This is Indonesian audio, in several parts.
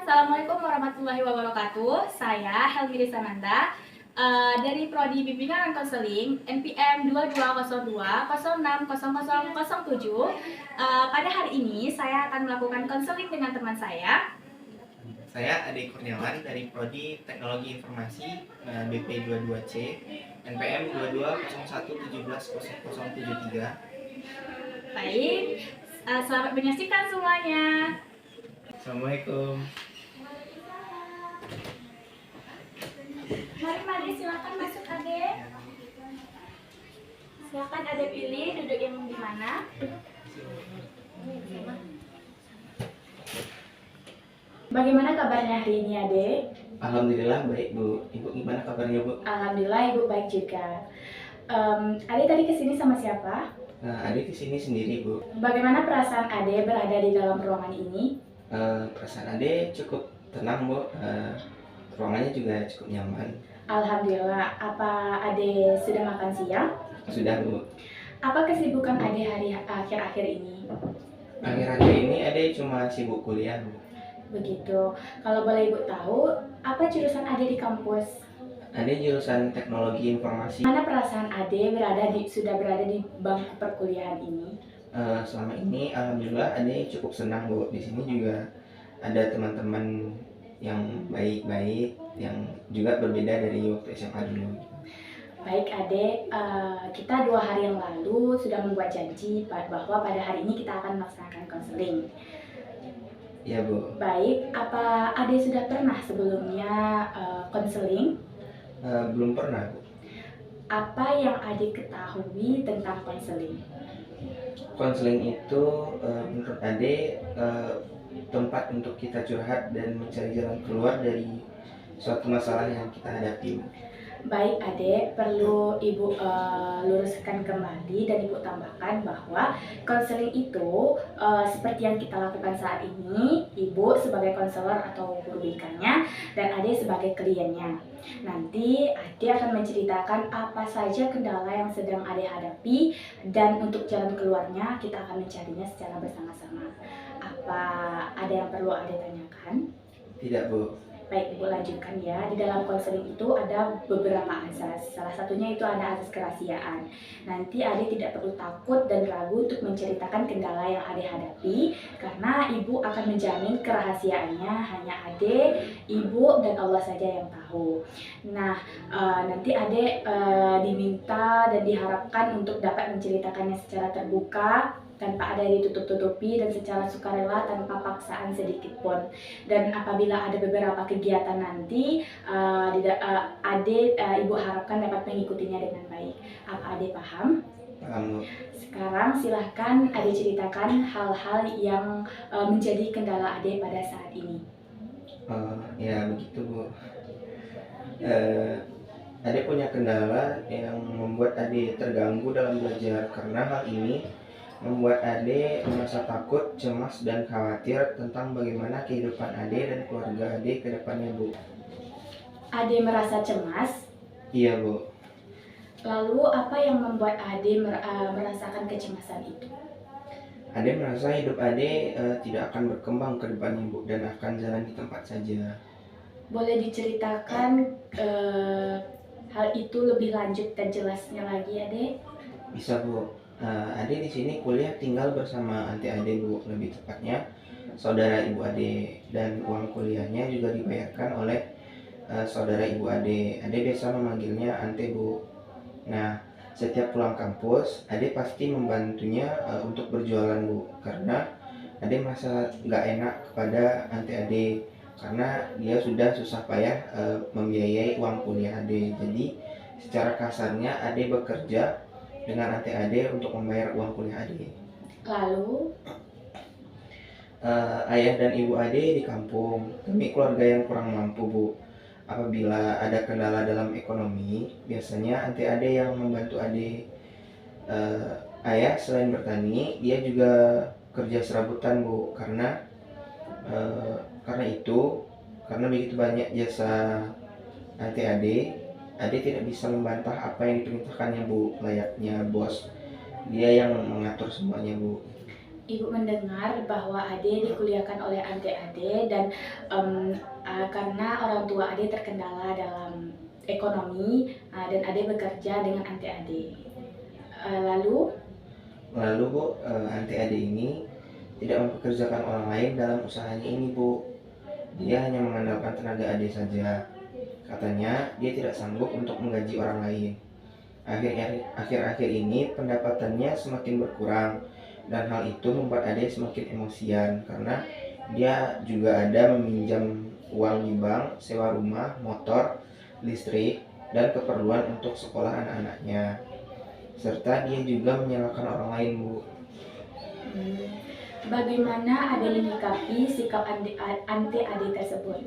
Assalamualaikum warahmatullahi wabarakatuh. Saya Helmi Sananda dari Prodi Bimbingan dan Konseling NPM 2202060007. Pada hari ini saya akan melakukan konseling dengan teman saya. Saya Ade Kurniawan dari Prodi Teknologi Informasi BP 22C NPM 2201170073. Baik, selamat menyaksikan semuanya. Assalamualaikum. Mari silakan masuk Ade. Silakan Ade pilih duduk yang di mana. Bagaimana kabarnya hari ini Ade? Alhamdulillah baik Bu. Ibu gimana kabarnya Bu? Alhamdulillah Ibu baik juga. Ade tadi kesini sama siapa? Ade kesini sendiri Bu. Bagaimana perasaan Ade berada di dalam ruangan ini? Perasaan Ade cukup tenang Bu. Ruangannya juga cukup nyaman. Alhamdulillah. Apa Ade sudah makan siang? Sudah Bu. Apa kesibukan Ade hari akhir-akhir ini? Akhir-akhir ini Ade cuma sibuk kuliah Bu. Begitu. Kalau boleh Ibu tahu, apa jurusan Ade di kampus? Ade jurusan Teknologi Informasi. Mana perasaan Ade sudah berada di bangku perkuliahan ini? Selama ini alhamdulillah Ade cukup senang Bu. Di sini juga ada teman-teman yang baik-baik yang juga berbeda dari waktu SMA dulu. Baik Ade, kita 2 hari yang lalu sudah membuat janji bahwa pada hari ini kita akan melaksanakan konseling. Ya Bu. Baik, apa Ade sudah pernah sebelumnya konseling? Belum pernah Bu. Apa yang Ade ketahui tentang konseling? Konseling itu menurut Ade tempat untuk kita curhat dan mencari jalan keluar dari suatu masalah yang kita hadapi. Baik Ade, perlu Ibu luruskan kembali dan Ibu tambahkan bahwa konseling itu seperti yang kita lakukan saat ini, Ibu sebagai konselor atau guru BK-nya dan Ade sebagai kliennya. Nanti Ade akan menceritakan apa saja kendala yang sedang Ade hadapi dan untuk jalan keluarnya kita akan mencarinya secara bersama-sama. Apa ada yang perlu Ade tanyakan? Tidak Bu. Baik, Ibu lanjutkan ya. Di dalam konseling itu ada beberapa asas. Salah satunya itu ada asas kerahasiaan. Nanti Ade tidak perlu takut dan ragu untuk menceritakan kendala yang Ade hadapi, karena Ibu akan menjamin kerahasiaannya hanya Ade, Ibu, dan Allah saja yang tahu. Nah, nanti Ade diminta dan diharapkan untuk dapat menceritakannya secara terbuka, tanpa ada ditutup-tutupi dan secara sukarela tanpa paksaan sedikit pun. Dan apabila ada beberapa kegiatan nanti, Ibu harapkan dapat mengikutinya dengan baik. Apa Ade paham? Paham Bu. Sekarang silahkan Ade ceritakan hal-hal yang menjadi kendala Ade pada saat ini. Ya begitu Bu. Ade punya kendala yang membuat Ade terganggu dalam belajar, karena hal ini membuat Ade merasa takut, cemas, dan khawatir tentang bagaimana kehidupan Ade dan keluarga Ade ke depannya Bu. Ade merasa cemas? Iya Bu. Lalu apa yang membuat Ade merasakan kecemasan itu? Ade merasa hidup Ade tidak akan berkembang ke depannya Bu, dan akan jalan di tempat saja. Boleh diceritakan hal itu lebih lanjut dan jelasnya lagi Ade? Bisa Bu. Ade di sini kuliah tinggal bersama anti Ade Bu, lebih tepatnya saudara ibu Ade, dan uang kuliahnya juga dibayarkan oleh saudara ibu Ade. Ade biasa memanggilnya Ante Bu. Nah, setiap pulang kampus, Ade pasti membantunya untuk berjualan Bu, karena Ade merasa nggak enak kepada Ante Ade, karena dia sudah susah payah membiayai uang kuliah Ade. Jadi secara kasarnya Ade bekerja dengan Ante Ade untuk membayar uang kuliah Ade. Lalu? Ayah dan ibu Ade di kampung. Kami keluarga yang kurang mampu Bu. Apabila ada kendala dalam ekonomi, biasanya Ante Ade yang membantu Ade. Ayah selain bertani, dia juga kerja serabutan Bu, karena begitu banyak jasa Ante Ade tidak bisa membantah apa yang diperintahkannya Bu, layaknya bos. Dia yang mengatur semuanya Bu. Ibu mendengar bahwa Ade dikuliahkan oleh Ante Ade dan karena orang tua Ade terkendala dalam ekonomi dan Ade bekerja dengan Ante Ade. Lalu Bu, Ante Ade ini tidak mempekerjakan orang lain dalam usahanya ini Bu. Dia hanya mengandalkan tenaga Ade saja. Katanya dia tidak sanggup untuk menggaji orang lain. Akhir-akhir ini pendapatannya semakin berkurang dan hal itu membuat Ade semakin emosian karena dia juga ada meminjam uang di bank, sewa rumah, motor, listrik, dan keperluan untuk sekolah anak-anaknya. Serta dia juga menyalahkan orang lain Bu. bagaimana Ade menyikapi sikap Ante Ade tersebut?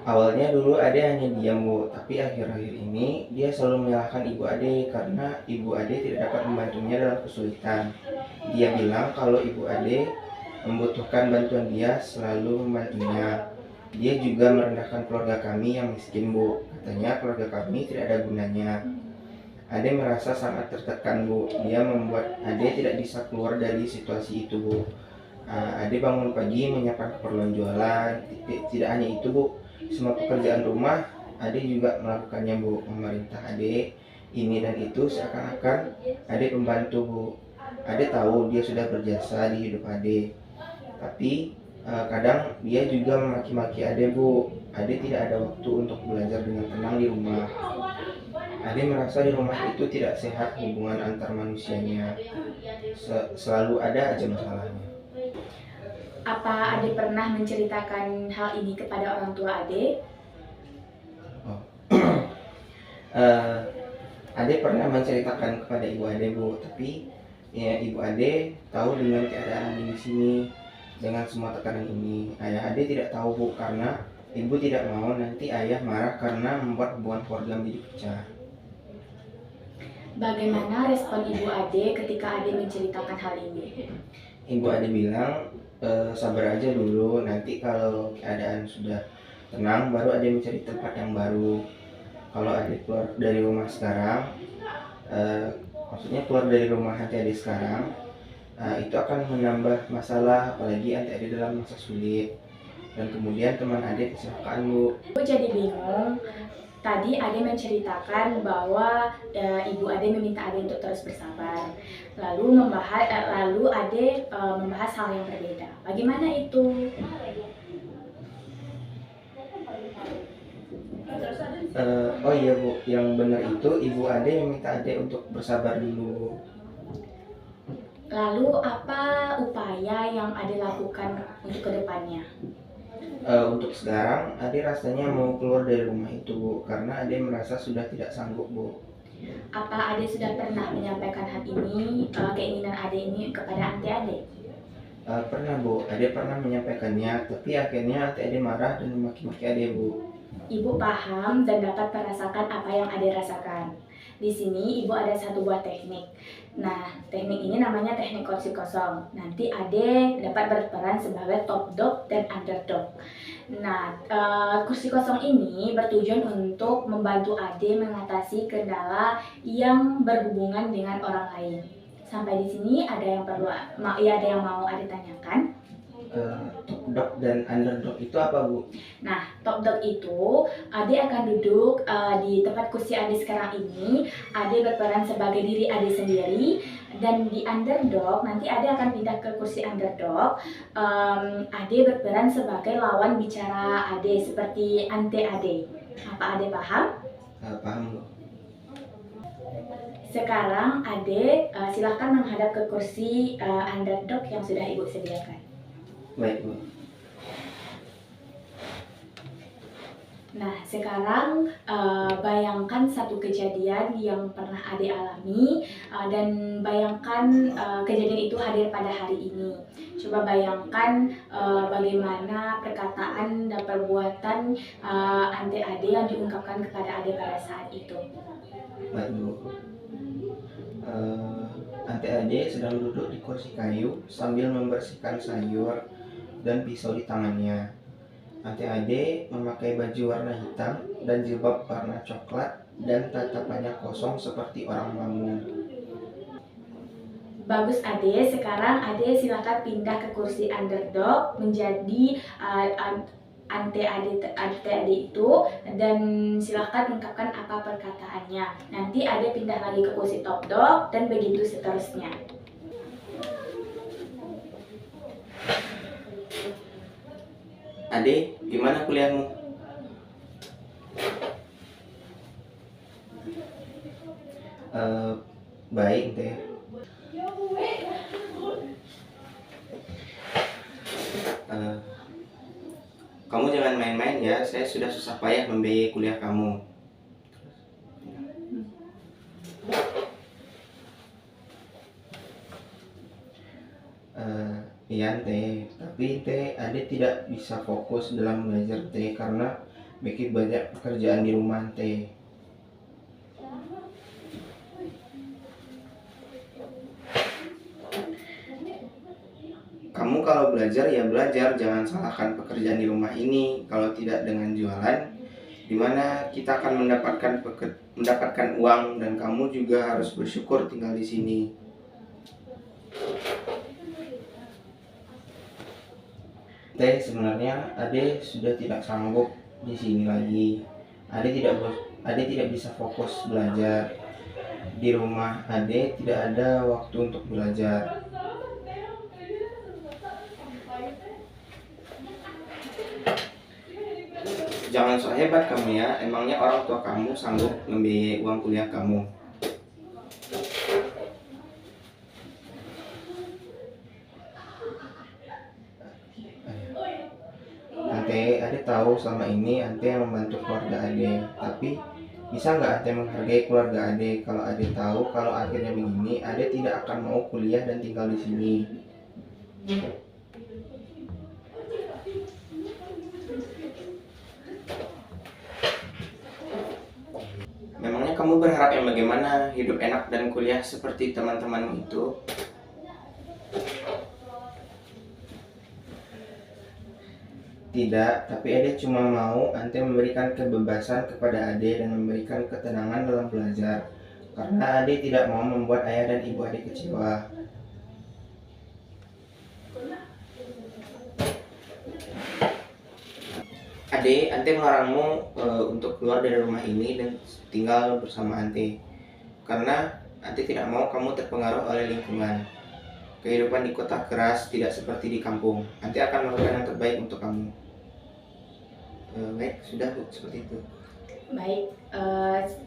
Awalnya dulu Ade hanya diam Bu, tapi akhir-akhir ini dia selalu menyalahkan ibu Ade karena ibu Ade tidak dapat membantunya dalam kesulitan. Dia bilang kalau ibu Ade membutuhkan bantuan dia selalu membantunya. Dia juga merendahkan keluarga kami yang miskin Bu, katanya keluarga kami tidak ada gunanya. Ade merasa sangat tertekan Bu, dia membuat Ade tidak bisa keluar dari situasi itu Bu. Ade bangun pagi menyiapkan keperluan jualan, tidak hanya itu Bu, semua pekerjaan rumah Ade juga melakukannya Bu. Memerintah Ade ini dan itu seakan-akan Ade pembantu Bu. Ade tahu dia sudah berjasa di hidup Ade, tapi kadang dia juga memaki-maki Ade Bu. Ade tidak ada waktu untuk belajar dengan tenang di rumah. Ade merasa di rumah itu tidak sehat hubungan antar manusianya. Selalu ada aja masalahnya. Apa Ade pernah menceritakan hal ini kepada orang tua Ade? Ade pernah menceritakan kepada ibu Ade Bu, tapi ya, ibu Ade tahu dengan keadaan di sini, dengan semua tekanan ini. Ayah Ade tidak tahu Bu, karena ibu tidak mau nanti ayah marah karena membuat hubungan keluarga menjadi pecah. Bagaimana respon Ibu Ade ketika Ade menceritakan hal ini? Ibu Ade bilang, sabar aja dulu, nanti kalau keadaan sudah tenang baru Ade mencari tempat yang baru. Kalau Ade keluar dari rumah sekarang, maksudnya keluar dari rumah Ante Ade sekarang, itu akan menambah masalah, apalagi Ante Ade dalam masa sulit. Dan kemudian teman Ade kecelakaan Bu. Ibu jadi bingung. Tadi Ade menceritakan bahwa Ibu Ade meminta Ade untuk terus bersabar. Lalu Ade membahas hal yang berbeda. Bagaimana itu? Oh iya Bu, yang benar itu Ibu Ade meminta Ade untuk bersabar dulu. Lalu apa upaya yang Ade lakukan untuk kedepannya? Untuk sekarang Ade rasanya mau keluar dari rumah itu Bu, karena Ade merasa sudah tidak sanggup Bu. Apa Ade sudah pernah menyampaikan hal ini, keinginan Ade ini kepada Ante Ade? Pernah Bu, Ade pernah menyampaikannya, tapi akhirnya Ante Ade marah dan memaki-maki Ade Bu. Ibu paham dan dapat merasakan apa yang Ade rasakan. Di sini Ibu ada satu buah teknik. Nah, teknik ini namanya teknik kursi kosong. Nanti Ade dapat berperan sebagai top dog dan underdog. Nah, kursi kosong ini bertujuan untuk membantu Ade mengatasi kendala yang berhubungan dengan orang lain. Sampai di sini ada yang mau Ade tanyakan? Top dog dan underdog itu apa Bu? Nah, top dog itu Ade akan duduk di tempat kursi Ade sekarang ini. Ade berperan sebagai diri Ade sendiri. Dan di underdog, nanti Ade akan pindah ke kursi underdog. Ade berperan sebagai lawan bicara Ade, seperti Ante Ade. Apa Ade paham? Paham Bu. Sekarang Ade silahkan menghadap ke kursi underdog yang sudah Ibu sediakan. Baik Bu. Nah, sekarang bayangkan satu kejadian yang pernah Ade alami dan bayangkan kejadian itu hadir pada hari ini. Coba bayangkan bagaimana perkataan dan perbuatan Ante Ade yang diungkapkan kepada Ade pada saat itu. Baik Bu. Ante Ade sedang duduk di kursi kayu sambil membersihkan sayur dan pisau di tangannya. Ante Ade memakai baju warna hitam dan jilbab warna coklat dan tatapannya kosong seperti orang melamun. Bagus Ade, sekarang Ade silakan pindah ke kursi underdog menjadi ante Ade itu, dan silakan ungkapkan apa perkataannya. Nanti Ade pindah lagi ke kursi top dog dan begitu seterusnya. Ade, gimana kuliahmu? Baik teh. Kamu jangan main-main ya, saya sudah susah payah membiayai kuliah kamu. Iya teh, tapi teh Ade tidak bisa fokus dalam belajar teh karena bikin banyak pekerjaan di rumah teh. Kamu kalau belajar ya belajar, jangan salahkan pekerjaan di rumah ini. Kalau tidak dengan jualan, dimana kita akan mendapatkan uang, dan kamu juga harus bersyukur tinggal di sini. Teh, sebenarnya Ade sudah tidak sanggup di sini lagi. Ade tidak bisa fokus belajar. Di rumah Ade tidak ada waktu untuk belajar. Jangan so hebat kamu ya, emangnya orang tua kamu sanggup membiayai uang kuliah kamu? Ade tahu selama ini Ante yang membantu keluarga Ade, tapi bisa nggak Ante menghargai keluarga Ade? Kalau Ade tahu kalau akhirnya begini, Ade tidak akan mau kuliah dan tinggal di sini. Memangnya kamu berharap yang bagaimana? Hidup enak dan kuliah seperti teman-temanmu itu? Tidak, tapi Ade cuma mau Ante memberikan kebebasan kepada Ade dan memberikan ketenangan dalam belajar. Karena Ade tidak mau membuat ayah dan ibu Ade kecewa. Ante melarangmu untuk keluar dari rumah ini dan tinggal bersama Ante. Karena Ante tidak mau kamu terpengaruh oleh lingkungan. Kehidupan di kota keras, tidak seperti di kampung. Ante akan melakukan yang terbaik untuk kamu. Baik, sudah Bu, seperti itu. Baik,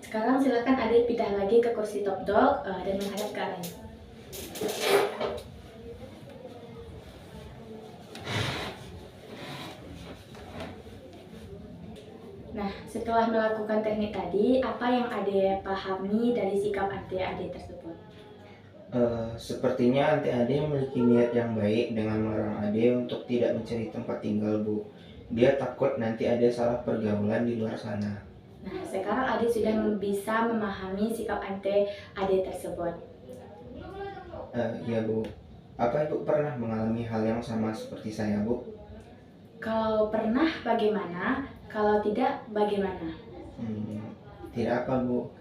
sekarang silakan Ade pindah lagi ke kursi top dog dan menghadap ke arahnya. Nah, setelah melakukan teknik tadi, apa yang Ade pahami dari sikap Ade tersebut? Sepertinya Ade memiliki niat yang baik dengan melarang Ade untuk tidak mencari tempat tinggal, Bu. Dia takut nanti Ade salah pergaulan di luar sana. Nah, sekarang Ade sudah bisa memahami sikap Ade tersebut. Iya, Bu. Apa Ibu pernah mengalami hal yang sama seperti saya, Bu? Kalau pernah, bagaimana? Kalau tidak, bagaimana? Tidak apa, Bu.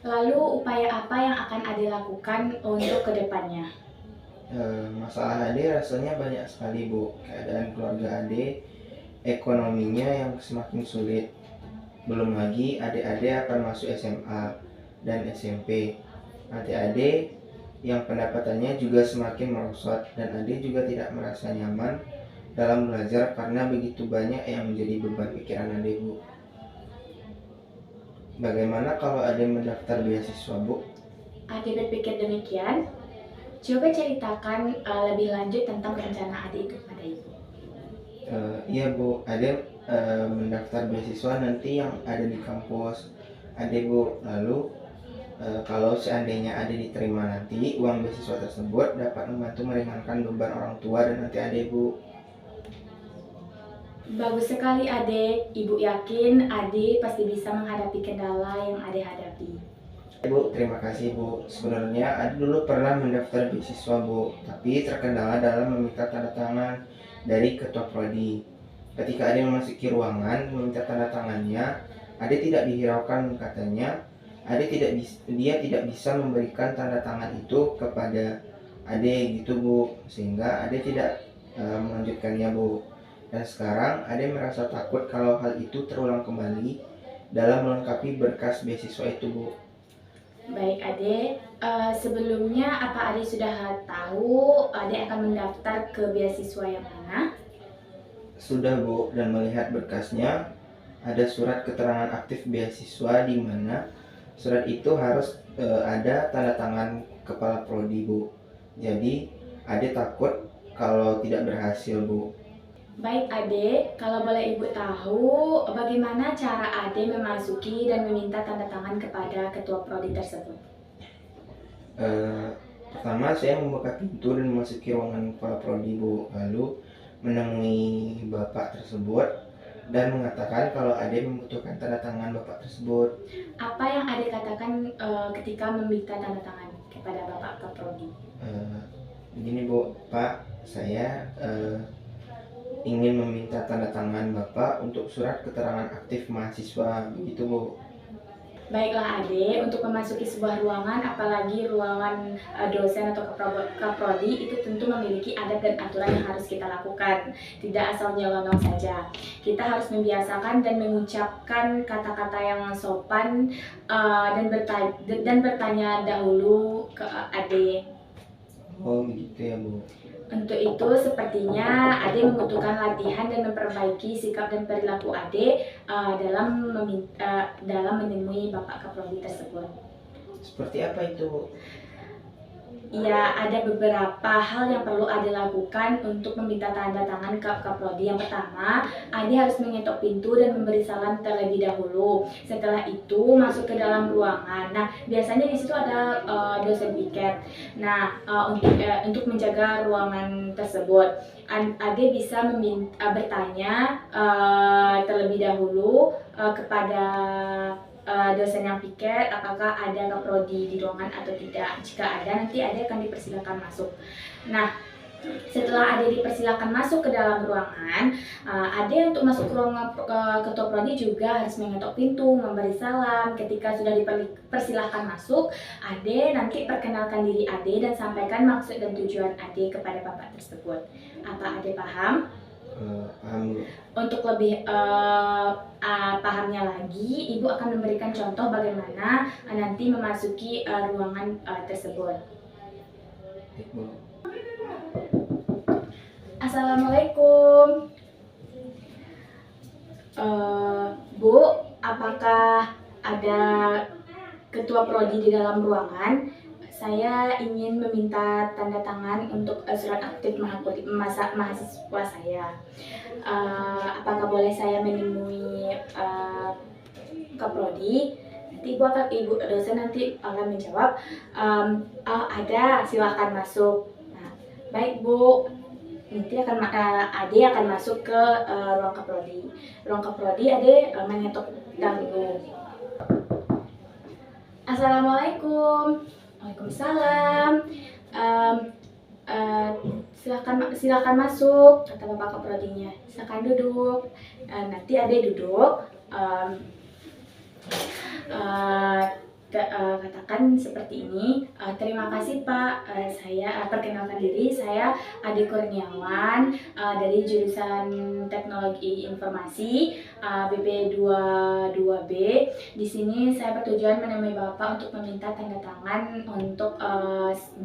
Lalu upaya apa yang akan Ade lakukan untuk kedepannya? Masalah Ade rasanya banyak sekali, Bu. Keadaan keluarga Ade, ekonominya yang semakin sulit. Belum lagi adik-adik akan masuk SMA dan SMP. Adik-adik yang pendapatannya juga semakin merosot, dan Ade juga tidak merasa nyaman dalam belajar karena begitu banyak yang menjadi beban pikiran Ade, Bu. Bagaimana kalau Ade mendaftar beasiswa, Bu? Ade berpikir demikian. Coba ceritakan lebih lanjut tentang rencana Ade itu pada Ibu. Iya, Bu. Ade mendaftar beasiswa nanti yang ada di kampus Ade, Bu. Lalu kalau seandainya Ade diterima nanti, uang beasiswa tersebut dapat membantu meringankan beban orang tua dan nanti Ade, Bu. Bagus sekali Ade, Ibu yakin Ade pasti bisa menghadapi kendala yang Ade hadapi. Bu, terima kasih, Bu. Sebenarnya Ade dulu pernah mendaftar beasiswa, Bu, tapi terkendala dalam meminta tanda tangan dari ketua prodi. Ketika Ade memasuki ruangan meminta tanda tangannya, Ade tidak dihiraukan, katanya dia tidak bisa memberikan tanda tangan itu kepada Ade gitu Bu, sehingga Ade tidak melanjutkannya Bu. Dan sekarang Ade merasa takut kalau hal itu terulang kembali dalam melengkapi berkas beasiswa itu Bu. Baik Ade, sebelumnya apa Ade sudah tahu Ade akan mendaftar ke beasiswa yang mana? Sudah Bu, dan melihat berkasnya ada surat keterangan aktif beasiswa di mana surat itu harus ada tanda tangan kepala prodi Bu. Jadi Ade takut kalau tidak berhasil Bu. Baik Ade, kalau boleh Ibu tahu bagaimana cara Ade memasuki dan meminta tanda tangan kepada ketua prodi tersebut? Pertama saya membuka pintu dan memasuki ruangan kepala prodi Bu, lalu menemui bapak tersebut dan mengatakan kalau Ade membutuhkan tanda tangan bapak tersebut. Apa yang Ade katakan ketika meminta tanda tangan kepada Bapak Kaprodi? Begini Bu, Pak, saya ingin meminta tanda tangan Bapak untuk surat keterangan aktif mahasiswa, begitu Bu. Baiklah Ade, untuk memasuki sebuah ruangan, apalagi ruangan dosen atau kaprodi, itu tentu memiliki adat dan aturan yang harus kita lakukan. Tidak asal nyelonong saja. Kita harus membiasakan dan mengucapkan kata-kata yang sopan dan bertanya dahulu ke Ade. Oh begitu ya Bu. Untuk itu sepertinya Ade membutuhkan latihan dan memperbaiki sikap dan perilaku Ade dalam menemui Bapak Kaprodi tersebut. Seperti apa itu Bu? Ya, ada beberapa hal yang perlu Ade lakukan untuk meminta tanda tangan ke Kaprodi. Yang pertama, Ade harus mengetok pintu dan memberi salam terlebih dahulu. Setelah itu masuk ke dalam ruangan. Nah, biasanya di situ ada dosen piket. Nah, untuk menjaga ruangan tersebut, Ade bisa bertanya terlebih dahulu kepada dosen yang piket apakah ada kaprodi di ruangan atau tidak. Jika ada, nanti Ade akan dipersilakan masuk. Nah, setelah Ade dipersilakan masuk ke dalam ruangan, Ade untuk masuk ke ruangan ketua prodi juga harus mengetok pintu, memberi salam. Ketika sudah dipersilakan masuk, Ade nanti perkenalkan diri Ade dan sampaikan maksud dan tujuan Ade kepada bapak tersebut. Apa Ade paham? Paham Bu. Untuk lebih pahamnya lagi, Ibu akan memberikan contoh bagaimana nanti memasuki ruangan tersebut. Baik Bu. Assalamualaikum. Bu, apakah ada ketua prodi di dalam ruangan? Saya ingin meminta tanda tangan untuk surat aktif mahasiswa saya. Apakah boleh saya menemui Kaprodi? Nanti Ibu dosen nanti akan menjawab, ada, silakan masuk. Nah, baik Bu. Nanti Ade akan masuk ke ruang Kaprodi. Ruang Kaprodi Ade mengetok dahulu. Assalamualaikum. Waalaikumsalam. Silakan masuk, kata Bapak Kaprodinya. Silakan duduk. Nanti Ade duduk. Katakan seperti ini, terima kasih Pak, saya perkenalkan diri, saya Ade Kurniawan dari jurusan Teknologi Informasi BP 22B. Di sini saya bertujuan menemui Bapak untuk meminta tanda tangan untuk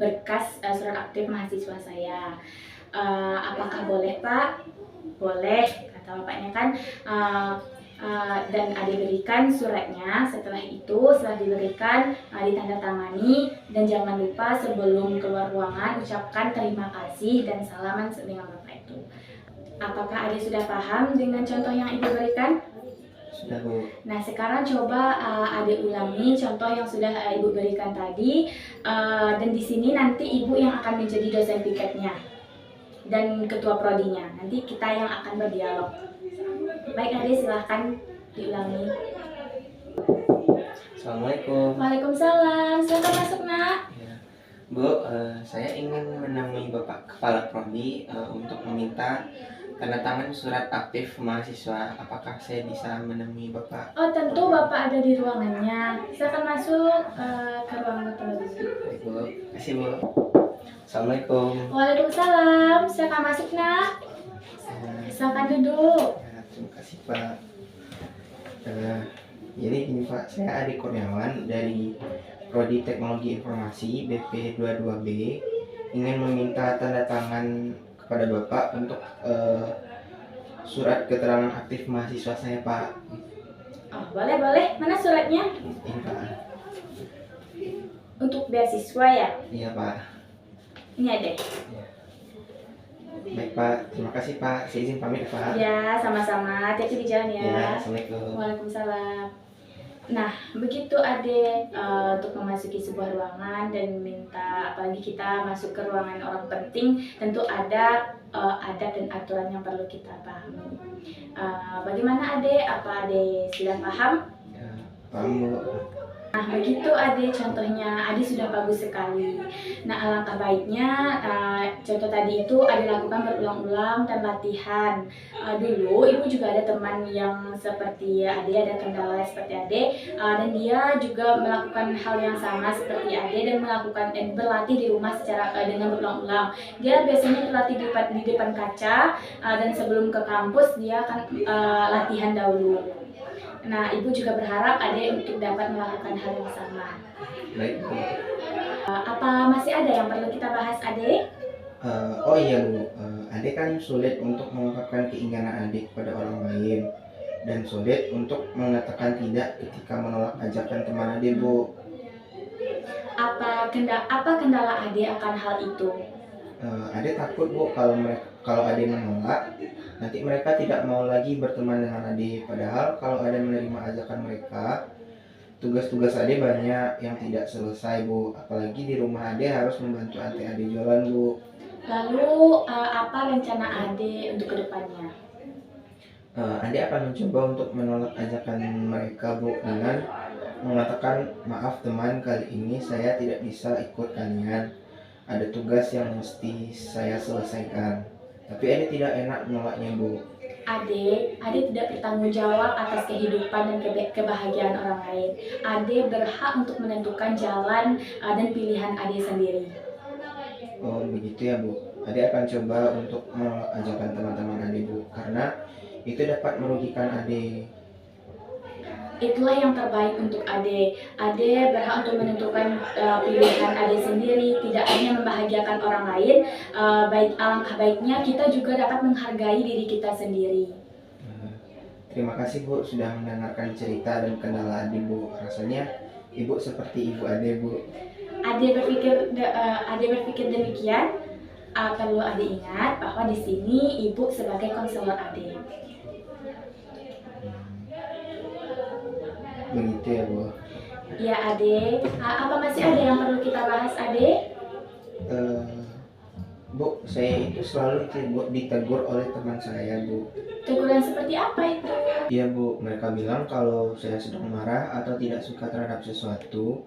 berkas surat aktif mahasiswa saya. Apakah boleh Pak? Boleh, kata Bapaknya kan. Dan Ade berikan suratnya. Setelah diberikan, ditandatangani, dan jangan lupa sebelum keluar ruangan ucapkan terima kasih dan salaman dengan Bapak itu. Apakah Ade sudah paham dengan contoh yang Ibu berikan? Sudah Bu. Nah, sekarang coba Ade ulangi contoh yang sudah Ibu berikan tadi, dan di sini nanti Ibu yang akan menjadi dosen piketnya dan ketua prodinya. Nanti kita yang akan berdialog. Baik Ade, silahkan diulangi. Assalamualaikum. Waalaikumsalam. Silakan masuk Nak. Ya. Bu, saya ingin menemui Bapak Kepala Prodi untuk meminta tanda tangan surat aktif mahasiswa. Apakah saya bisa menemui Bapak? Oh tentu Bapak ada di ruangannya. Silakan masuk ke ruangan Bapak dulu. Baik, Bu. Terima kasih, Bu. Assalamualaikum. Waalaikumsalam. Silakan masuk nak. Silakan duduk. Ya, terima kasih, Pak. Jadi gini Pak, saya Adi Kurniawan dari Prodi Teknologi Informasi BP 22B ingin meminta tanda tangan kepada Bapak untuk surat keterangan aktif mahasiswa saya, Pak. Oh boleh. Mana suratnya? Ini, Pak. Untuk beasiswa ya? Iya, Pak. Ini ada. Baik, Pak. Terima kasih, Pak. Saya izin pamit, Pak. Ya sama-sama. Hati-hati di jalan ya. Ya, Assalamualaikum. Waalaikumsalam. Nah, begitu Ade untuk memasuki sebuah ruangan dan minta, apalagi kita masuk ke ruangan orang penting, tentu ada adat dan aturan yang perlu kita pahami. Bagaimana Ade? Apa Ade sudah paham? Ya, paham, Bu. Nah, begitu Ade, contohnya Ade sudah bagus sekali. Nah, alangkah baiknya contoh tadi itu Ade lakukan berulang-ulang dan latihan. Dulu Ibu juga ada teman yang seperti Ade, ada kendala seperti Ade, dan dia juga melakukan hal yang sama seperti Ade dan melakukan berlatih di rumah secara dengan berulang-ulang. Dia biasanya berlatih di depan kaca dan sebelum ke kampus dia akan latihan dahulu. Nah, Ibu juga berharap Ade untuk dapat melakukan hal yang sama. Baik, Bu. Apa masih ada yang perlu kita bahas, Ade? Oh iya, Bu. Ade kan sulit untuk mengungkapkan keinginan Ade kepada orang lain dan sulit untuk mengatakan tidak ketika menolak ajakan teman Ade, Bu. Apa kendala Ade akan hal itu? Ade takut, Bu, kalau Ade menolak, nanti mereka tidak mau lagi berteman dengan Ade. Padahal kalau Ade menerima ajakan mereka, tugas-tugas Ade banyak yang tidak selesai, Bu. Apalagi di rumah Ade harus membantu adik Ade jualan, Bu. Lalu apa rencana Ade untuk kedepannya? Ade akan mencoba untuk menolak ajakan mereka, Bu, dengan mengatakan, maaf teman, kali ini saya tidak bisa ikut kalian. Ada tugas yang mesti saya selesaikan. Tapi Ade tidak enak menolaknya, Bu. Ade tidak bertanggung jawab atas kehidupan dan kebahagiaan orang lain. Ade berhak untuk menentukan jalan dan pilihan Ade sendiri. Oh begitu ya, Bu. Ade akan coba untuk menolak ajakan teman-teman Ade, Bu, karena itu dapat merugikan Ade. Itulah yang terbaik untuk Ade. Ade berhak untuk menentukan pilihan Ade sendiri, tidak hanya membahagiakan orang lain. Alangkah baiknya kita juga dapat menghargai diri kita sendiri. Terima kasih, Bu, sudah mendengarkan cerita dan kendala Ade, Bu. Rasanya Ibu seperti ibu Ade, Bu. Ade berpikir demikian. Perlu Ade ingat bahwa di sini Ibu sebagai konselor Ade. Begitu ya, Bu. Ya Ade, apa masih ada yang perlu kita bahas, Ade? Bu, saya itu selalu ditegur oleh teman saya, Bu. Teguran seperti apa itu? Iya, Bu, mereka bilang kalau saya sedang marah atau tidak suka terhadap sesuatu,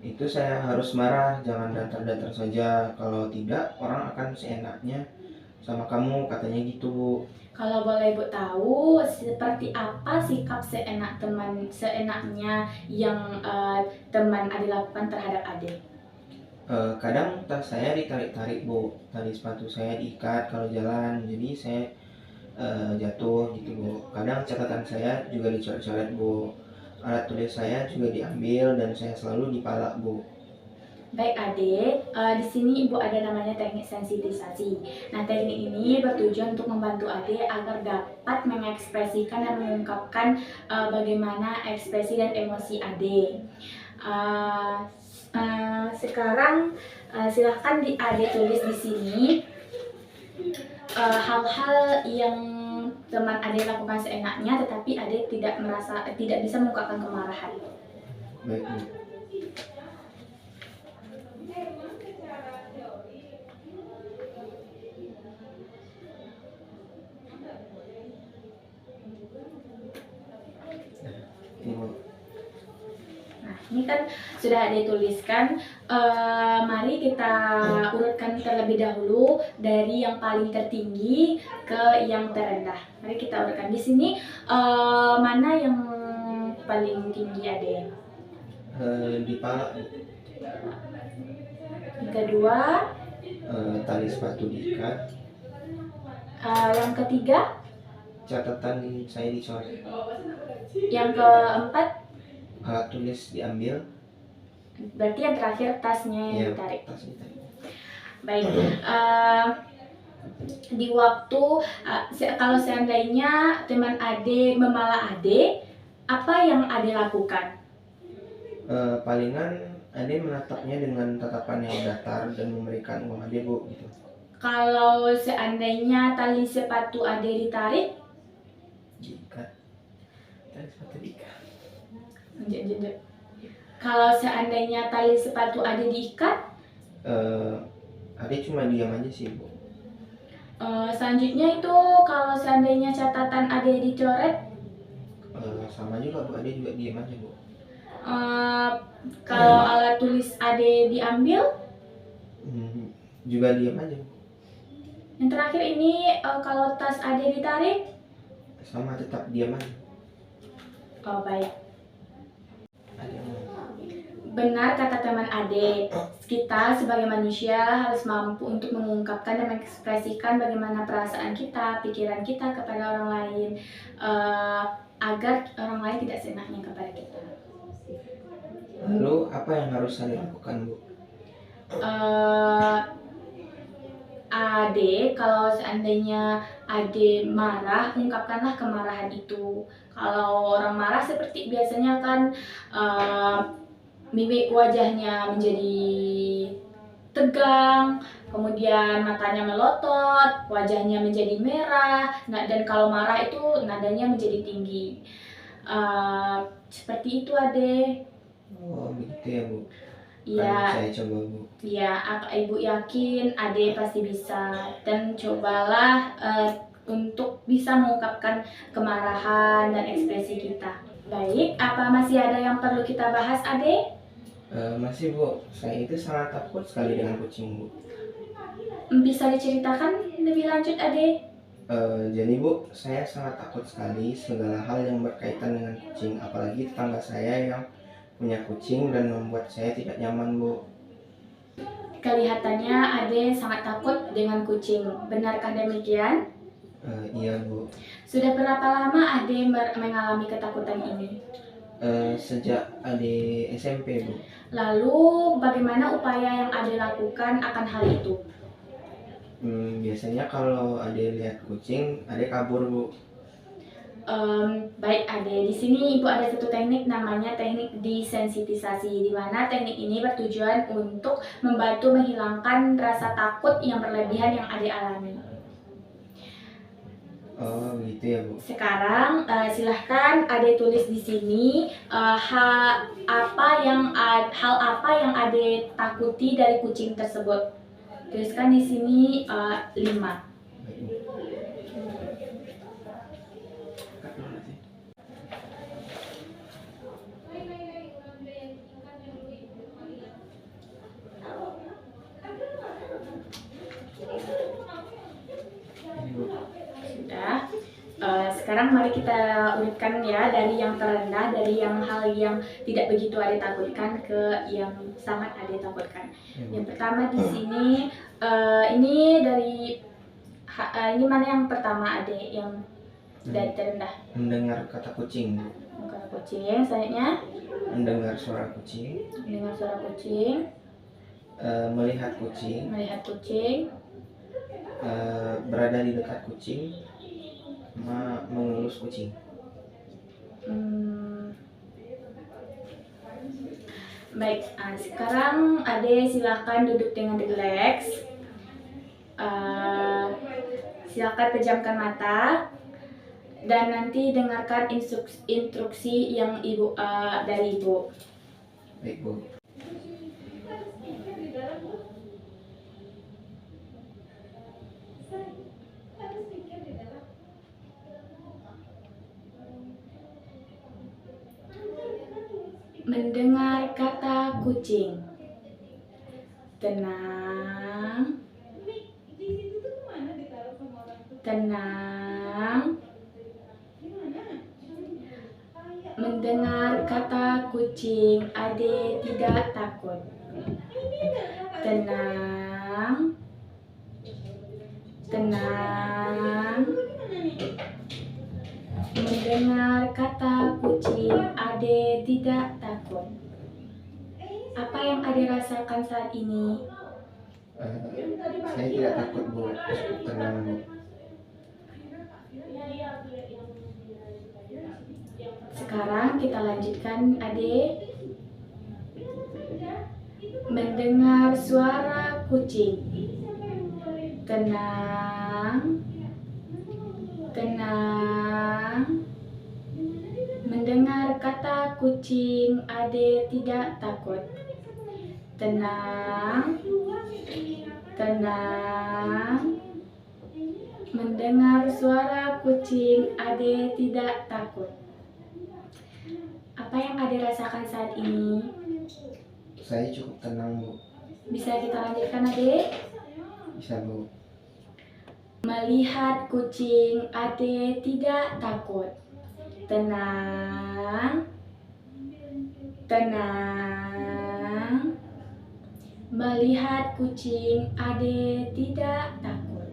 itu saya harus marah, jangan datar-datar saja. Kalau tidak, orang akan seenaknya sama kamu, katanya gitu, Bu. Kalau boleh Ibu tahu, seperti apa sikap seenaknya yang teman Ade lakukan terhadap Ade? Kadang tas saya ditarik-tarik, Bu. Tali sepatu saya diikat kalau jalan, jadi saya jatuh gitu, Bu. Kadang catatan saya juga dicoret-coret, Bu. Alat tulis saya juga diambil dan saya selalu dipalak, Bu. Baik Ade, di sini Ibu ada namanya teknik sensitisasi. Nah, teknik ini bertujuan untuk membantu Ade agar dapat mengekspresikan dan mengungkapkan bagaimana ekspresi dan emosi Ade. Sekarang silahkan Ade tulis di sini hal-hal yang teman Ade lakukan seenaknya, tetapi Ade tidak bisa mengungkapkan kemarahan. Baik, Bu. Nah, Ini kan sudah ada tuliskan. Mari kita urutkan terlebih dahulu dari yang paling tertinggi ke yang terendah. Mari kita urutkan di sini. Mana yang paling tinggi Ade? Di pala, Yang kedua, tali sepatu diikat, yang ketiga, catatan saya dicoret, yang keempat, alat tulis diambil, berarti yang terakhir tasnya yang ya ditarik. tas ditarik. Baik, di waktu kalau seandainya teman Ade memala Ade, apa yang Ade lakukan? Palingan Ade menatapnya dengan tatapan yang datar dan memberikan uang Ade, Bu, gitu. Kalau seandainya tali sepatu Ade ditarik, Diikat, tali sepatu diikat. Kalau seandainya tali sepatu Ade diikat, Ade cuma diam aja sih, Bu. selanjutnya itu kalau seandainya catatan Ade dicoret, Sama juga, Bu, Ade juga diam aja, Bu. kalau alat tulis Ade diambil, Juga diam aja, Bu. yang terakhir ini kalau tas Ade ditarik, Sama tetap diam aja. oh baik. Ade Benar kata teman Ade, kita sebagai manusia harus mampu untuk mengungkapkan dan mengekspresikan bagaimana perasaan kita, pikiran kita kepada orang lain, agar orang lain tidak seenaknya kepada kita. Lalu apa yang harus Ade lakukan, Bu? Ade, kalau seandainya Ade marah, ungkapkanlah kemarahan itu. Kalau orang marah seperti biasanya kan mimik wajahnya menjadi tegang, kemudian matanya melotot, wajahnya menjadi merah, dan kalau marah itu nadanya menjadi tinggi. Seperti itu Ade. Oh begitu ya, Bu. Iya. Saya coba, Bu. Iya, Ibu yakin Ade pasti bisa, dan cobalah untuk bisa mengungkapkan kemarahan dan ekspresi kita. Baik, apa masih ada yang perlu kita bahas Ade? Masih, Bu. Saya itu sangat takut sekali dengan kucing, Bu. Bisa diceritakan lebih lanjut Ade? Jadi, Bu, saya sangat takut sekali segala hal yang berkaitan dengan kucing, apalagi tetangga saya yang punya kucing dan membuat saya tidak nyaman, Bu. Kelihatannya Ade sangat takut dengan kucing. Benarkah demikian? Iya, Bu. Sudah berapa lama Ade mengalami ketakutan ini? Sejak Ade SMP, Bu. Lalu bagaimana upaya yang Ade lakukan akan hal itu? Biasanya kalau Ade lihat kucing, Ade kabur, Bu. Baik Ade, di sini Ibu ada satu teknik namanya teknik desensitisasi, di mana teknik ini bertujuan untuk membantu menghilangkan rasa takut yang berlebihan yang Ade alami. Oh gitu ya, Bu. Sekarang silahkan Ade tulis di sini hal apa yang Ade takuti dari kucing tersebut. Tuliskan di sini 5. Baik, Bu. Ini, Bu. Sudah. Sekarang mari kita urutkan ya dari yang terendah, dari yang hal yang tidak begitu Ade takutkan ke yang sangat Ade takutkan. Yang pertama di sini ini dari ini mana yang pertama Ade, yang dari terendah? Mendengar kata kucing, Bu. Kata kucing, selanjutnya Mendengar suara kucing, mendengar suara kucing, melihat kucing, melihat kucing, berada di dekat kucing, mengelus kucing. Baik, sekarang Ade silakan duduk dengan rileks. Silakan pejamkan mata dan nanti dengarkan instruksi yang dari Ibu. Baik, Bu. Mendengar kata kucing. Tenang. Tenang. Mendengar kata kucing, Ade tidak takut. Tenang. Tenang. Mendengar kata kucing, Ade tidak takut. Apa yang Ade rasakan saat ini? Saya tidak takut, Bu. Tenang, Bu. Sekarang kita lanjutkan, Ade. Mendengar suara kucing. Tenang. Tenang. Mendengar kata kucing, Ade tidak takut. Tenang. Tenang. Mendengar suara kucing, Ade tidak takut. Apa yang Ade rasakan saat ini? Saya cukup tenang, Bu. Bisa kita lanjutkan, Ade? Bisa, Bu. Melihat kucing, Ade tidak takut. Tenang. Tenang. Melihat kucing, Ade tidak takut.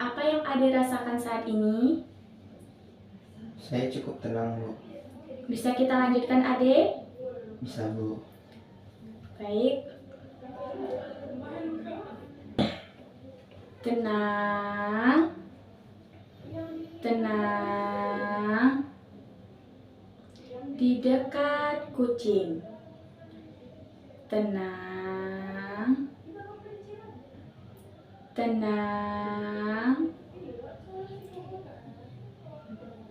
Apa yang Ade rasakan saat ini? Saya cukup tenang, Bu. Bisa kita lanjutkan, Ade? Bisa, Bu. Baik. Tenang. Tenang. Di dekat kucing. Tenang. Tenang.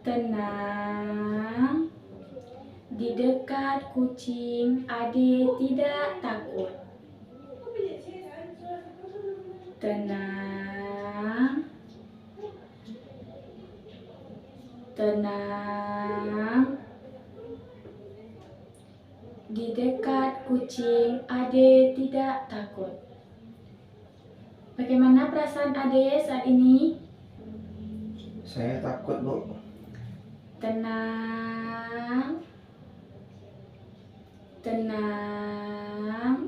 Tenang. Di dekat kucing, Ade tidak takut. Tenang. Tenang. Di dekat kucing, Ade tidak takut. Bagaimana perasaan Ade saat ini? Saya takut, Bu. Tenang. Tenang.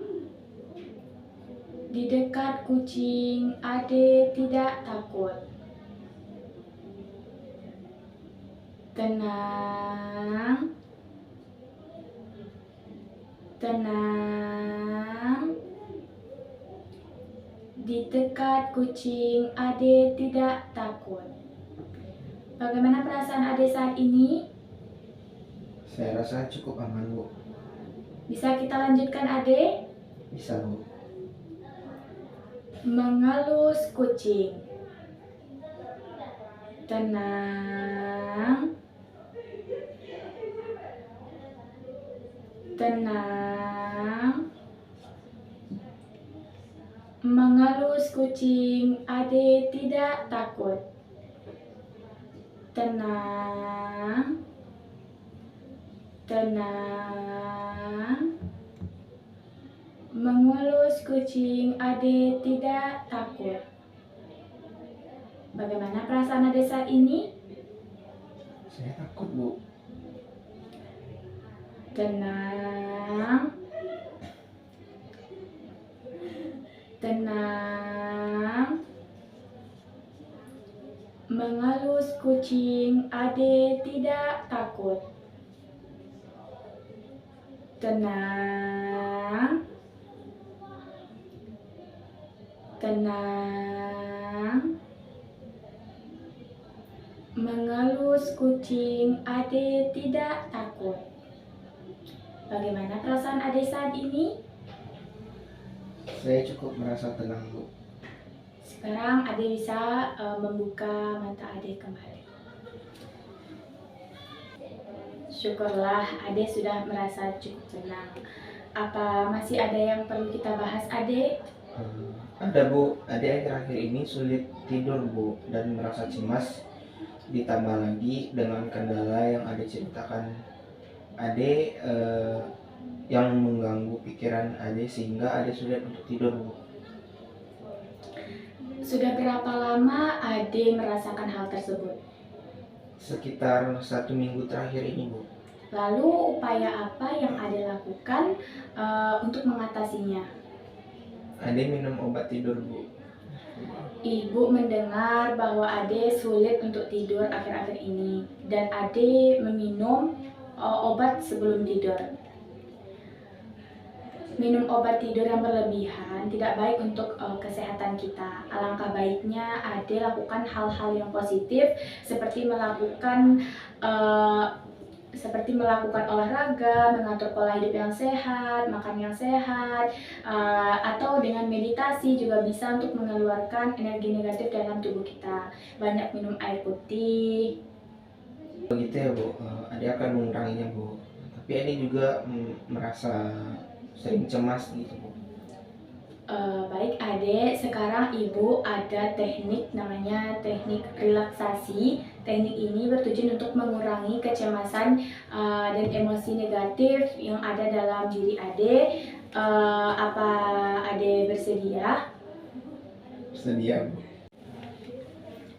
Di dekat kucing, Ade tidak takut. Tenang. Tenang. Di dekat kucing, Ade tidak takut. Bagaimana perasaan Ade saat ini? Saya rasa cukup aman, Bu. Bisa kita lanjutkan, Ade? Bisa, Bu. Mengelus kucing. Tenang. Tenang. Mengelus kucing, Ade tidak takut. Tenang. Tenang. Mengelus kucing, Ade tidak takut. Bagaimana perasaan Ade saat ini? Saya takut, Bu. Tenang. Tenang. Mengelus kucing, Ade tidak takut. Tenang. Tenang. Mengelus kucing, Ade tidak takut. Bagaimana perasaan Ade saat ini? Saya cukup merasa tenang, Bu. Sekarang Ade bisa membuka mata Ade kembali. Syukurlah Ade sudah merasa cukup tenang. Apa masih ada yang perlu kita bahas, Ade? Ada, Bu. Ade akhir-akhir ini sulit tidur, Bu, dan merasa cemas. Ditambah lagi dengan kendala yang Ade ceritakan Ade yang mengganggu pikiran Ade sehingga Ade sulit untuk tidur, Bu? Sudah berapa lama Ade merasakan hal tersebut? Sekitar 1 minggu terakhir ini, Bu. Lalu upaya apa yang Ade lakukan untuk mengatasinya? Ade minum obat tidur, Bu. Ibu mendengar bahwa Ade sulit untuk tidur akhir-akhir ini dan Ade meminum obat sebelum tidur. Minum obat tidur yang berlebihan tidak baik untuk kesehatan kita. Alangkah baiknya Ade lakukan hal-hal yang positif seperti melakukan olahraga, mengatur pola hidup yang sehat, makan yang sehat, atau dengan meditasi juga bisa untuk mengeluarkan energi negatif dalam tubuh kita. Banyak minum air putih. Begitu ya, Bu. Ade akan menguranginya, Bu. Tapi Ade juga merasa sering cemas gitu, Bu. Baik Ade, sekarang Ibu ada teknik namanya teknik relaksasi. Teknik ini bertujuan untuk mengurangi kecemasan dan emosi negatif yang ada dalam diri Ade. Apa Ade bersedia? Bersedia, Bu.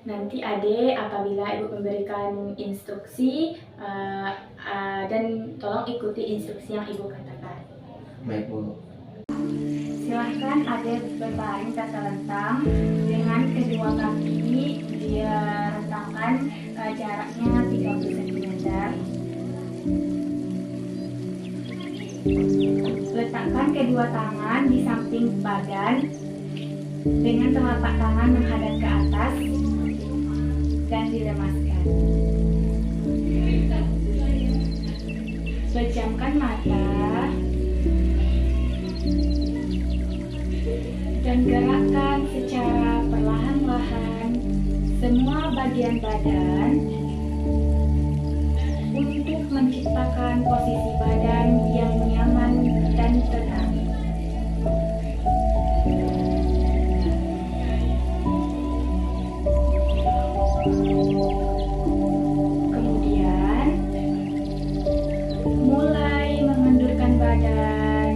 Nanti Ade apabila Ibu memberikan instruksi dan tolong ikuti instruksi yang Ibu katakan. Baik, Bu. Silahkan Ade berbaring terlentang dengan kedua kaki dia rentangkan jaraknya 30 cm. Letakkan kedua tangan di samping badan dengan telapak tangan menghadap ke atas dan dilemaskan. Pejamkan mata dan gerakkan secara perlahan-lahan semua bagian badan untuk menciptakan posisi badan yang nyaman dan tenang. Kemudian mulai mengendurkan badan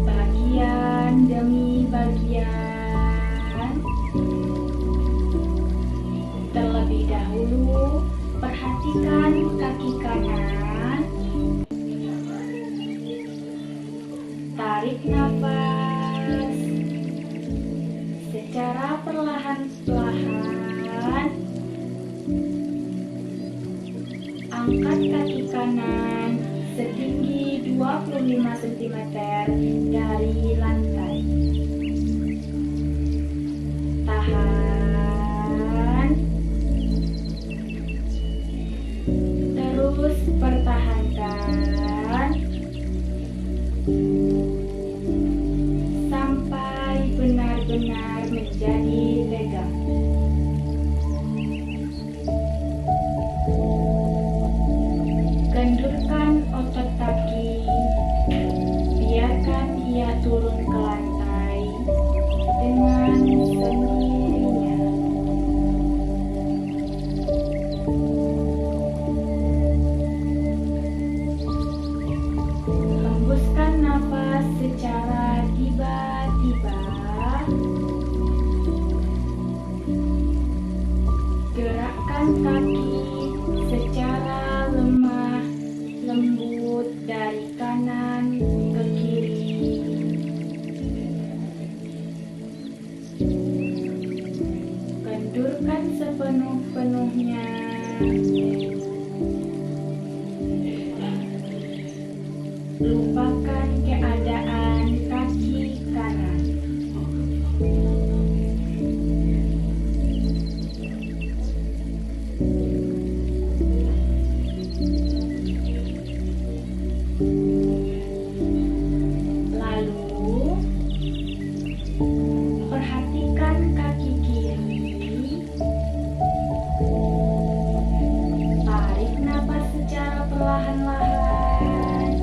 bagian demi bagian. Terlebih dahulu perhatikan kaki kanan. Tarik nafas secara perlahan-lahan. Angkat kaki kanan setinggi 25 cm dari lantai. Tahan. Terus pertahankan sampai benar-benar menjadi tegang. Kendurkan otot kaki, biarkan ia turun ke lantai dengan sendirinya. Hembuskan nafas secara tiba-tiba. Gerakkan kaki secara lemah lembut dari kanan ke kiri. Kendurkan sepenuh-penuhnya. Lupakan keadaan kaki kanan. Lalu perhatikan kaki kiri. Tarik napas secara perlahan-lahan.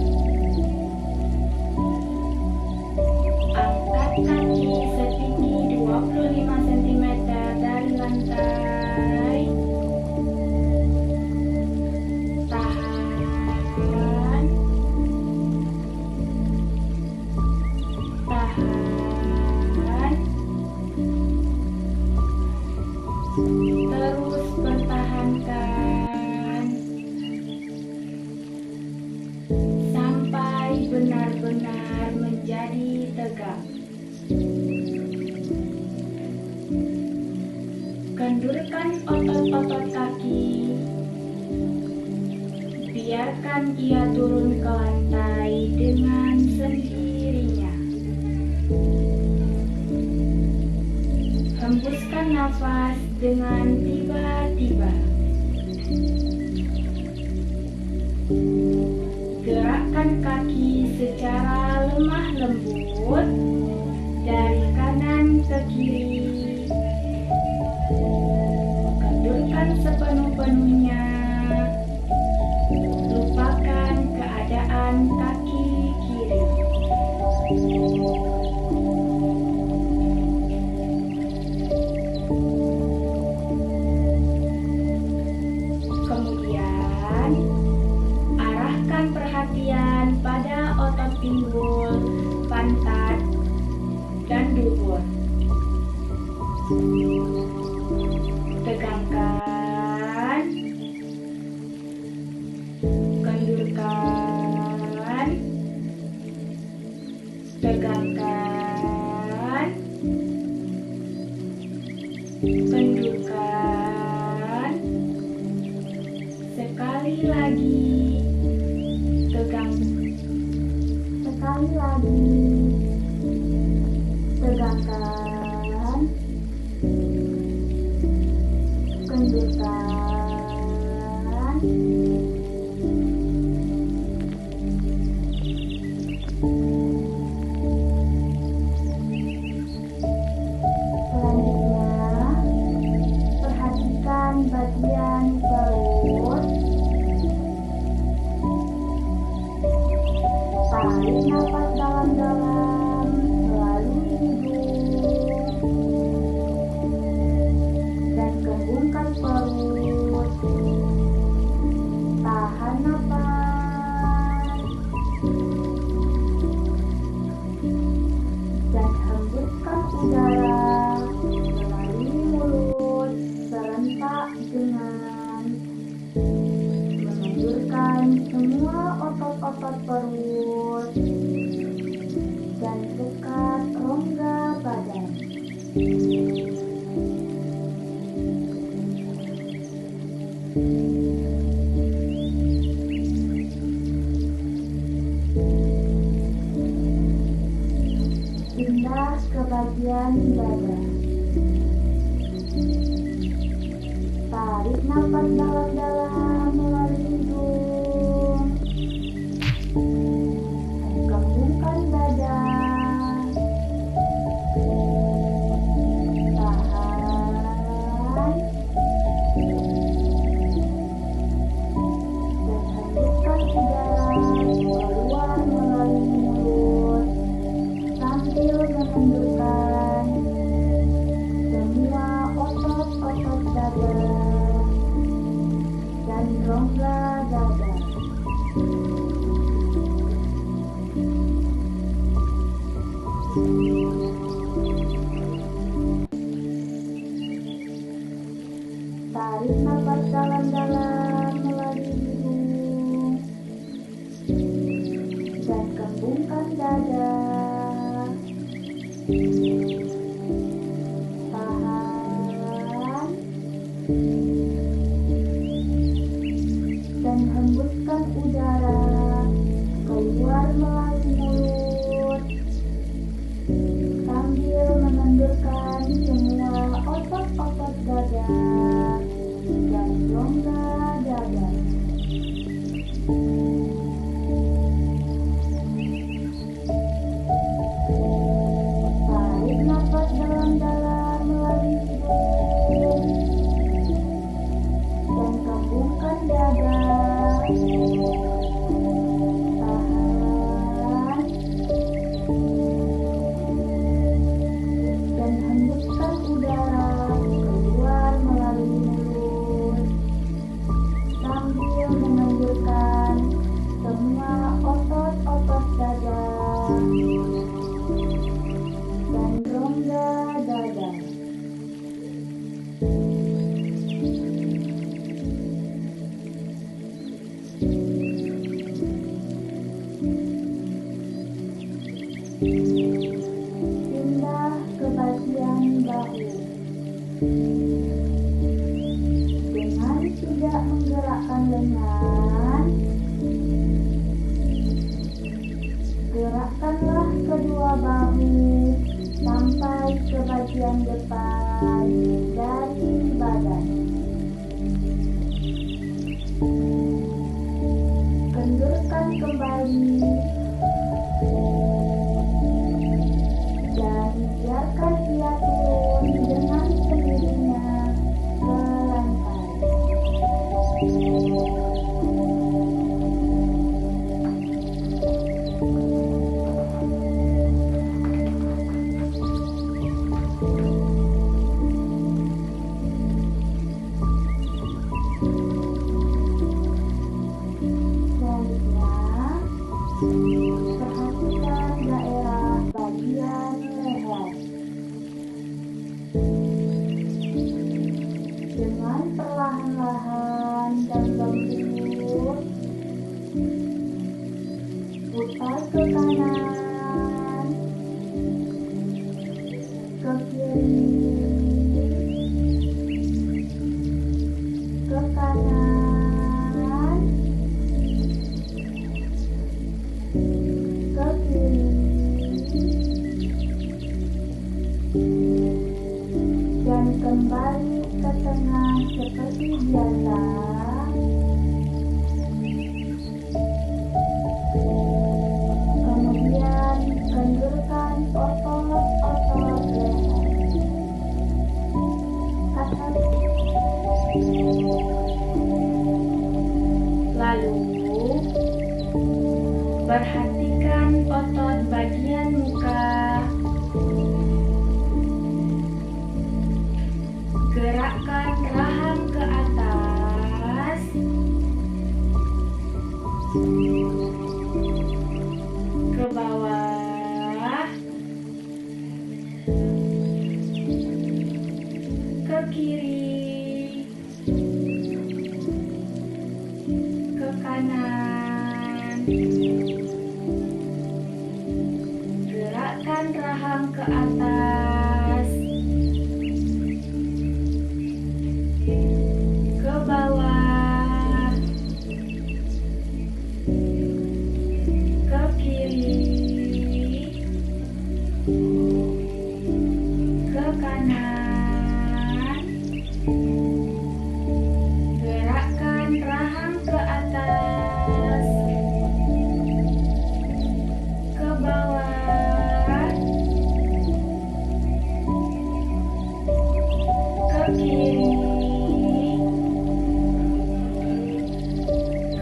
Terus pertahankan sampai benar-benar menjadi tegak. Kendurkan otot-otot kaki. Biarkan ia turun ke lantai dengan sendirinya. Hembuskan nafas dengan tiba-tiba. Gerakkan kaki secara lemah lembut dari kanan ke kiri. Kendurkan sepenuh-penuhnya. Lupakan keadaan kaki kiri. Kemudian, arahkan perhatian pada otot pinggul, pantat, dan dubur. Tegangkan, kendurkan, tegangkan, kendurkan. Sekali lagi, tegang. Sekali lagi, tegangkan, kendurkan. Selanjutnya, perhatikan bagian perut. Tarik nafas dalam-dalam melalui hidung dan kembungkan perut. Tahan nafas dan hembuskan udara melalui mulut serentak dengan menundurkan semua otot-otot perut dan dekat rongga badan. Pindah ke bagian dada. Tarik nafas dalam-dalam melalui hidung dan kembungkan dada. Tahan dan hembuskan udara keluar melalui mulut sambil menundukkan semua otot-otot dada dan rongga dada. Tarik nafas dalam-dalam melalui hidung dan kembungkan dada. Tahan dan hembuskan udara keluar melalui mulut sambil menundukkan semua otot-otot dada dan rongga dada. Tarik nafas dalam-dalam melalui hidung dan kembungkan dada. Tahan dan hembuskan udara keluar melalui mulut dan biarkan ia turun dengan sendirinya ke lantai. Selanjutnya, perhatikan daerah bagian leher. Dengan perlahan-lahan dan lembut, putar ke kanan, ke kiri, ke kanan, ke kiri, dan kembali ke tengah seperti biasa. Kemudian kendurkan otot-otot leher. Lalu perhatikan otot bagian muka. Gerakkan rahang ke atas, ke bawah, ke kiri, ke kanan. Gerakkan rahang ke atas, ke bawah, ke kiri, ke kanan. Gerakkan rahang ke atas, ke bawah, ke kiri,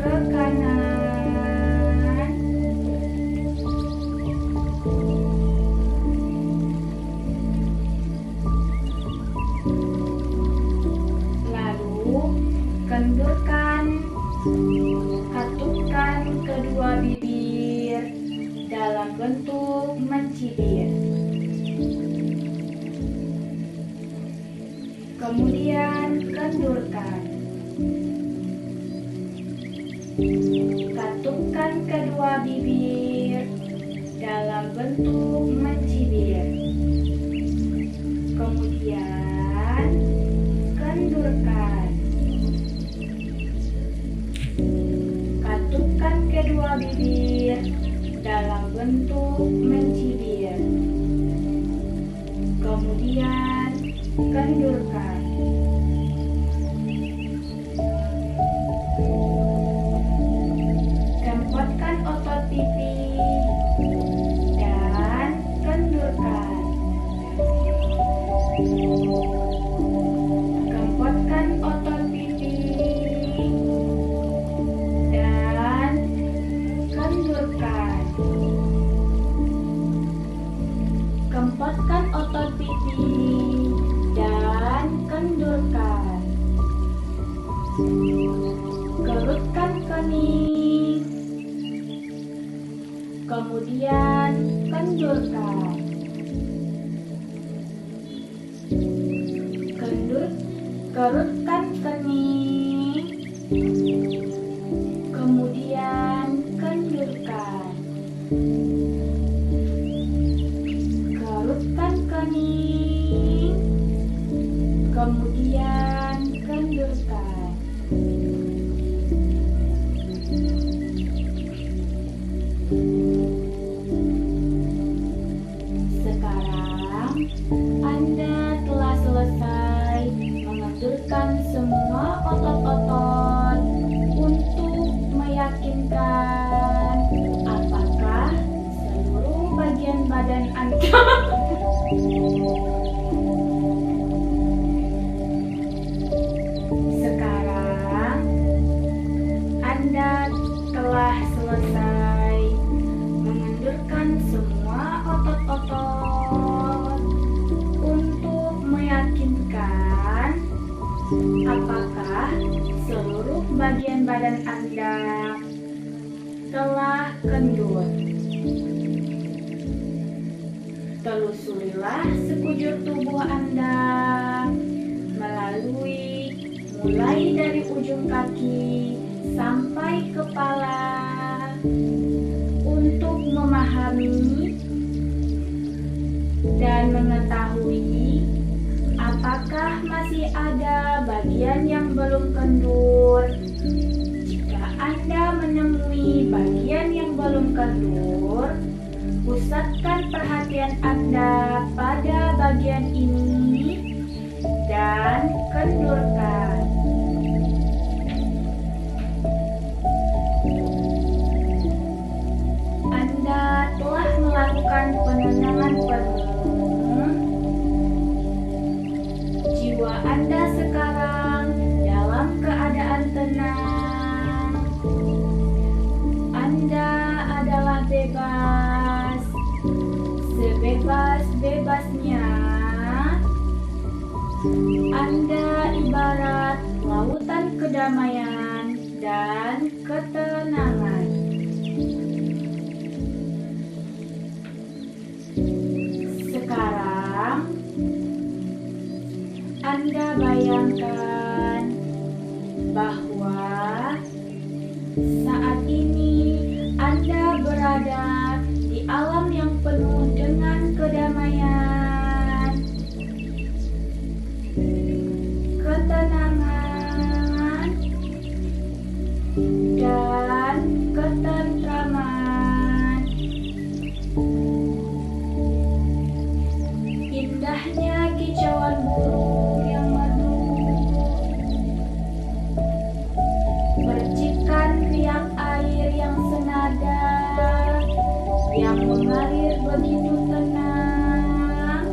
ke kanan. Lalu kendurkan, katupkan kedua bibir dalam bentuk mencibir. Kemudian kendurkan. Katupkan kedua bibir dalam bentuk mencibir. Kemudian kendurkan. Katupkan kedua bibir dalam bentuk mencibir. Kemudian kendurkan. Kempotkan otot pipi dan kendurkan. Kempotkan otot pipi dan kendurkan. Kempotkan otot pipi dan kendurkan. Kerutkan kening, kemudian kendurkan. Kerutkan kening, kemudian kendurkan. Kerutkan kening, kemudian kendurkan. Sekarang Anda telah selesai mengendurkan semua otot-otot untuk meyakinkan Apakah seluruh bagian badan Anda telah kendur? Telusurilah sekujur tubuh Anda mulai dari ujung kaki sampai kepala untuk memahami dan mengetahui apakah masih ada bagian yang belum kendur. Jika Anda menemui bagian yang belum kendur, pusatkan perhatian Anda pada bagian ini dan kendurkan. Anda telah melakukan penenangan penuh. Jiwa Anda sekarang dalam keadaan tenang. Anda adalah bebas, sebebas-bebasnya. Anda ibarat lautan kedamaian dan ketenangan. Sekarang Anda bayangkan bahwa saat ini Anda berada di alam yang penuh dengan kedamaian, ketenangan, dan ketentraman. Indahnya kicauan burung yang merdu, percikan riak air yang senada, yang mengalir begitu tenang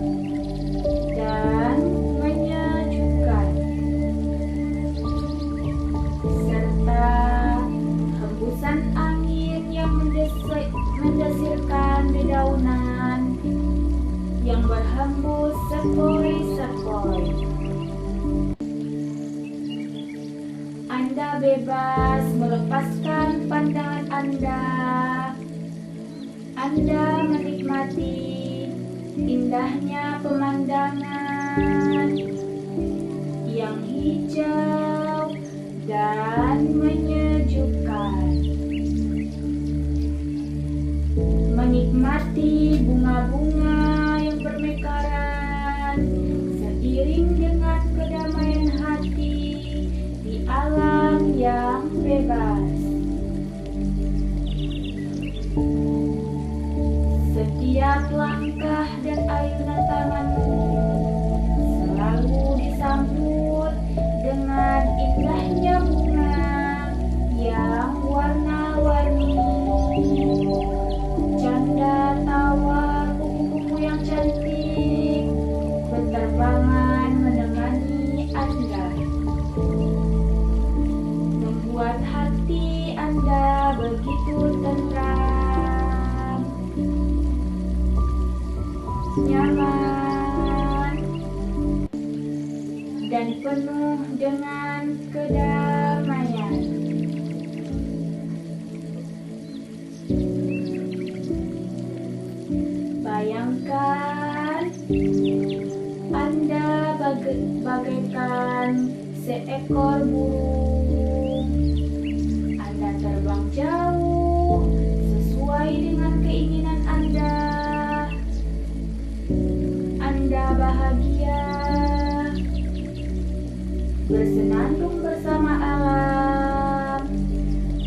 dan menyejukkan, serta hembusan angin yang mendesirkan dedaunan yang berhembus sepoi-sepoi. Anda bebas melepaskan pandangan Anda. Anda menikmati indahnya pemandangan yang hijau dan menyejukkan. Menikmati bunga-bunga yang bermekaran seiring dengan kedamaian hati di alam yang bebas. Setiap langkah dan ayunan tanganmu selalu disambut dengan indahnya bunga yang warna-warni. Canda tawa kupu-kupu yang cantik berterbangan menemani Anda, membuat hati Anda begitu tenang, nyaman, dan penuh dengan kedamaian. Bayangkan Anda bagaikan seekor burung. Anda terbang jauh sesuai dengan keinginan Anda. Anda bahagia bersenandung bersama alam,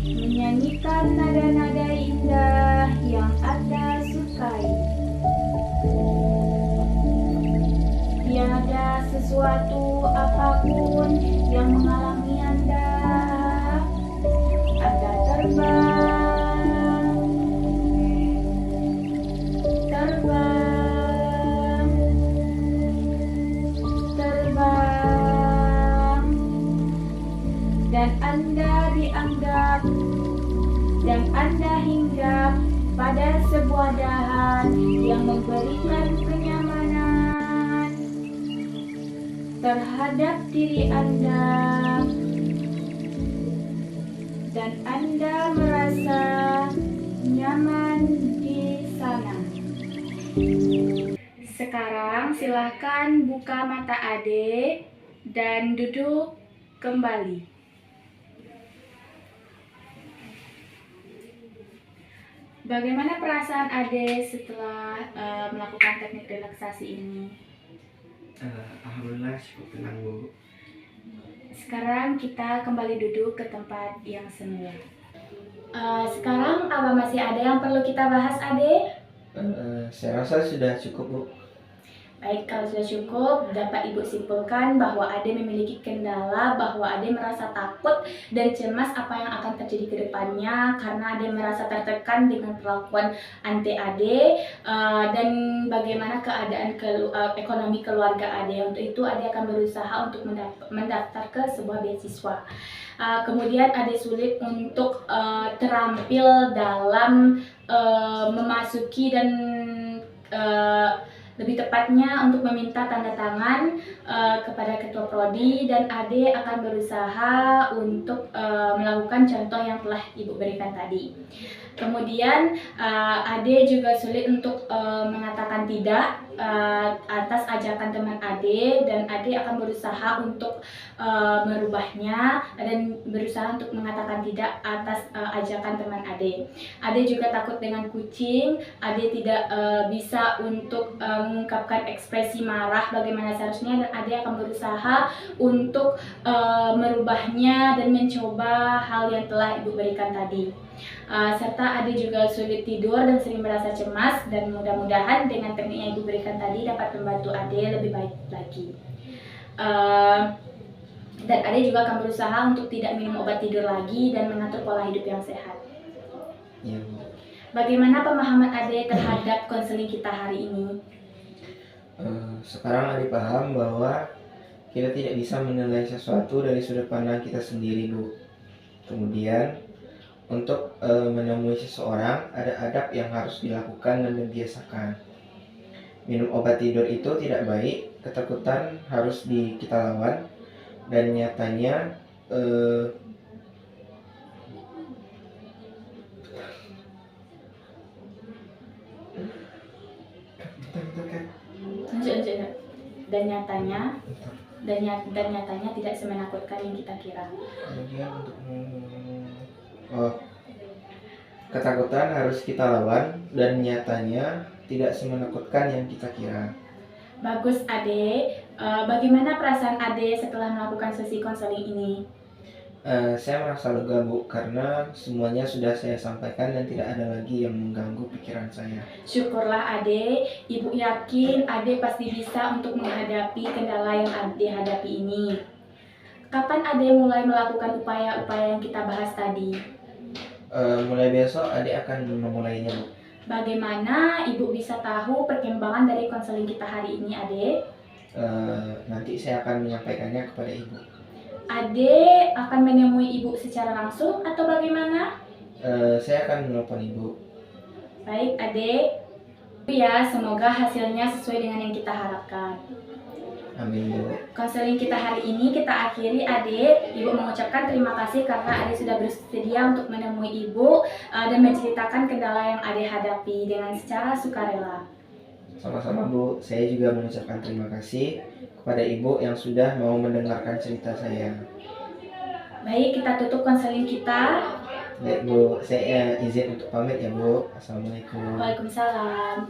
menyanyikan nada-nada indah yang Anda sukai. Tiada sesuatu apapun yang menghalangi Anda. Anda terbang, terbang, terbang, dan Anda hinggap pada sebuah dahan yang memberikan kenyamanan, terhadap diri Anda dan Anda merasa nyaman di sana. Sekarang silahkan buka mata Ade dan duduk kembali. Bagaimana perasaan Ade setelah melakukan teknik relaksasi ini? Alhamdulillah cukup tenang Bu. Sekarang kita kembali duduk ke tempat yang semula. Sekarang apa masih ada yang perlu kita bahas, Ade? Saya rasa sudah cukup Bu. Baik, kalau sudah cukup, dapat Ibu simpulkan bahwa Ade memiliki kendala, bahwa Ade merasa takut dan cemas apa yang akan terjadi ke depannya karena Ade merasa tertekan dengan perlakuan ante Ade dan bagaimana keadaan ekonomi keluarga Ade. Untuk itu, Ade akan berusaha untuk mendaftar ke sebuah beasiswa. Kemudian Ade sulit untuk terampil dalam memasuki dan lebih tepatnya untuk meminta tanda tangan kepada ketua prodi, dan Ade akan berusaha untuk melakukan contoh yang telah Ibu berikan tadi. Kemudian Ade juga sulit untuk mengatakan tidak atas ajakan teman Ade, dan Ade akan berusaha untuk merubahnya dan berusaha untuk mengatakan tidak atas ajakan teman Ade. Ade juga takut dengan kucing. Ade tidak bisa untuk mengungkapkan ekspresi marah bagaimana seharusnya, dan Ade akan berusaha untuk merubahnya dan mencoba hal yang telah Ibu berikan tadi. Serta Ade juga sulit tidur dan sering merasa cemas, dan mudah-mudahan dengan teknik yang Ibu berikan tadi dapat membantu Ade lebih baik lagi. Dan Ade juga akan berusaha untuk tidak minum obat tidur lagi dan mengatur pola hidup yang sehat. Ya Bu. Bagaimana pemahaman Ade terhadap konseling kita hari ini? Sekarang Ade paham bahwa kita tidak bisa menilai sesuatu dari sudut pandang kita sendiri Bu. Kemudian untuk menemui seseorang ada adab yang harus dilakukan dan dibiasakan. Minum obat tidur itu tidak baik, ketakutan harus kita lawan, dan nyatanya dan nyatanya tidak semenakutkan yang kita kira. Kemudian untuk ketakutan harus kita lawan, dan nyatanya tidak semenakutkan yang kita kira. Bagus Ade. Bagaimana perasaan Ade setelah melakukan sesi konseling ini? Saya merasa lega Bu, karena semuanya sudah saya sampaikan dan tidak ada lagi yang mengganggu pikiran saya. Syukurlah Ade. Ibu yakin Ade pasti bisa untuk menghadapi kendala yang Ade hadapi ini. Kapan Ade mulai melakukan upaya-upaya yang kita bahas tadi? Mulai besok Ade akan memulainya Bu. Bagaimana Ibu bisa tahu perkembangan dari konseling kita hari ini, Ade? Nanti saya akan menyampaikannya kepada Ibu. Ade akan menemui Ibu secara langsung atau bagaimana? Saya akan menelpon Ibu. Baik Ade. Ya, semoga hasilnya sesuai dengan yang kita harapkan. Amin Bu. Konseling kita hari ini kita akhiri, Ade. Ibu mengucapkan terima kasih karena Ade sudah bersedia untuk menemui Ibu dan menceritakan kendala yang Ade hadapi dengan secara sukarela. Sama-sama Bu, saya juga mengucapkan terima kasih kepada Ibu yang sudah mau mendengarkan cerita saya. Baik, kita tutup konseling kita. Baik Bu, saya izin untuk pamit ya Bu. Assalamualaikum. Waalaikumsalam.